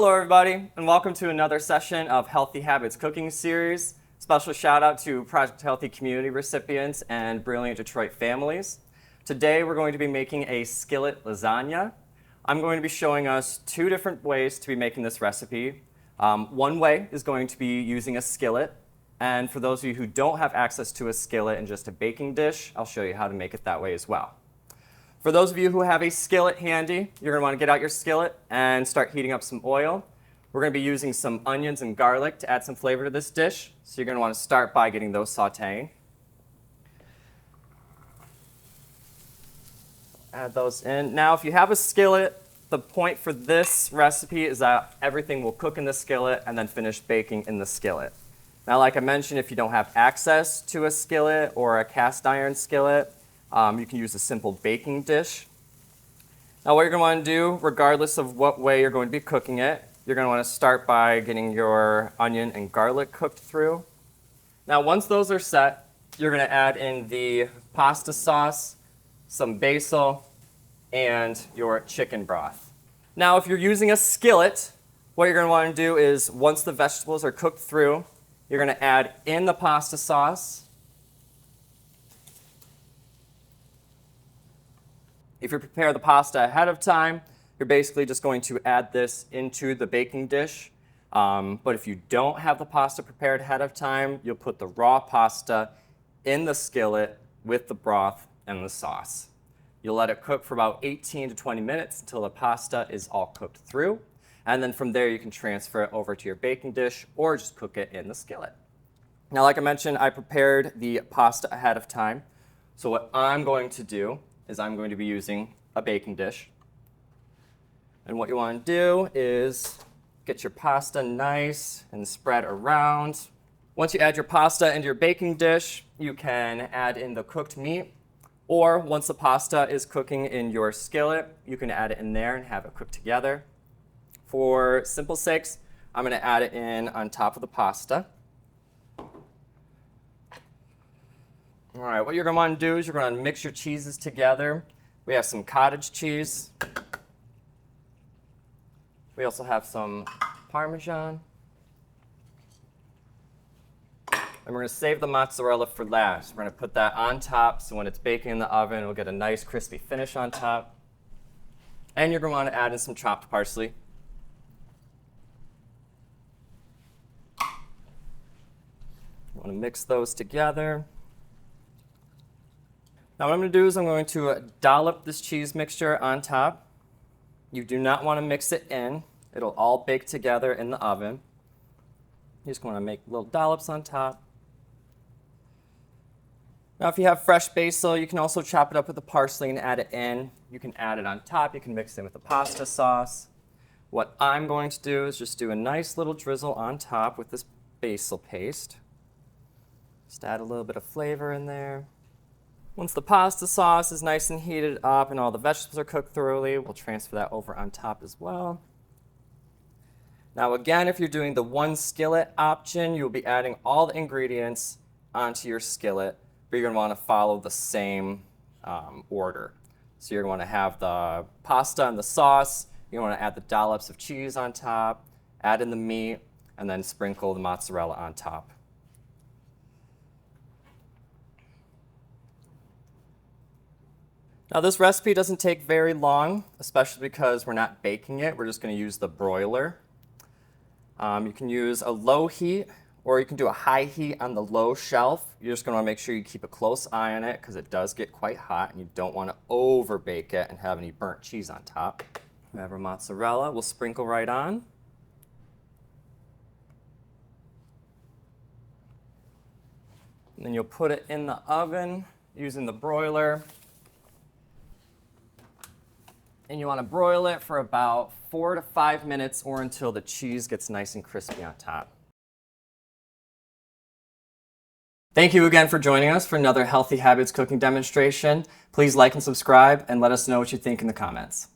Hello everybody, and welcome to another session of Healthy Habits Cooking Series. Special shout out to Project Healthy community recipients and brilliant Detroit families. Today we're going to be making a skillet lasagna. I'm going to be showing us two different ways to be making this recipe. One way is going to be using a skillet, and for those of you who don't have access to a skillet and just a baking dish, I'll show you how to make it that way as well. For those of you who have a skillet handy, you're going to want to get out your skillet and start heating up some oil. We're going to be using some onions and garlic to add some flavor to this dish, so you're going to want to start by getting those sauteing. Add those in. Now, if you have a skillet, the point for this recipe is that everything will cook in the skillet and then finish baking in the skillet. Now, like I mentioned, if you don't have access to a skillet or a cast iron skillet, you can use a simple baking dish. Now what you're going to want to do, regardless of what way you're going to be cooking it, you're going to want to start by getting your onion and garlic cooked through. Now once those are set, you're going to add in the pasta sauce, some basil, and your chicken broth. Now if you're using a skillet, what you're going to want to do is once the vegetables are cooked through, you're going to add in the pasta sauce. If you prepare the pasta ahead of time, you're basically just going to add this into the baking dish. But if you don't have the pasta prepared ahead of time, you'll put the raw pasta in the skillet with the broth and the sauce. You'll let it cook for about 18 to 20 minutes until the pasta is all cooked through. And then from there, you can transfer it over to your baking dish or just cook it in the skillet. Now, like I mentioned, I prepared the pasta ahead of time. So what I'm going to do is I'm going to be using a baking dish. And what you want to do is get your pasta nice and spread around. Once you add your pasta into your baking dish, you can add in the cooked meat, or once the pasta is cooking in your skillet, you can add it in there and have it cook together. For simple sakes, I'm going to add it in on top of the pasta. All right, what you're going to want to do is you're going to mix your cheeses together. We have some cottage cheese. We also have some Parmesan. And we're going to save the mozzarella for last. We're going to put that on top, so when it's baking in the oven, it'll get a nice crispy finish on top. And you're going to want to add in some chopped parsley. You want to mix those together. Now what I'm going to do is I'm going to dollop this cheese mixture on top. You do not want to mix it in. It'll all bake together in the oven. You just want to make little dollops on top. Now if you have fresh basil, you can also chop it up with the parsley and add it in. You can add it on top. You can mix it in with the pasta sauce. What I'm going to do is just do a nice little drizzle on top with this basil paste. Just add a little bit of flavor in there. Once the pasta sauce is nice and heated up and all the vegetables are cooked thoroughly, we'll transfer that over on top as well. Now again, if you're doing the one skillet option, you'll be adding all the ingredients onto your skillet, but you're going to want to follow the same order. So you're going to have the pasta and the sauce, you want to add the dollops of cheese on top, add in the meat, and then sprinkle the mozzarella on top. Now this recipe doesn't take very long, especially because we're not baking it. We're just going to use the broiler. You can use a low heat, or you can do a high heat on the low shelf. You're just going to want to make sure you keep a close eye on it because it does get quite hot and you don't want to over bake it and have any burnt cheese on top. We have our mozzarella. We'll sprinkle right on. And then you'll put it in the oven using the broiler. And you want to broil it for about 4 to 5 minutes or until the cheese gets nice and crispy on top. Thank you again for joining us for another Healthy Habits cooking demonstration. Please like and subscribe and let us know what you think in the comments.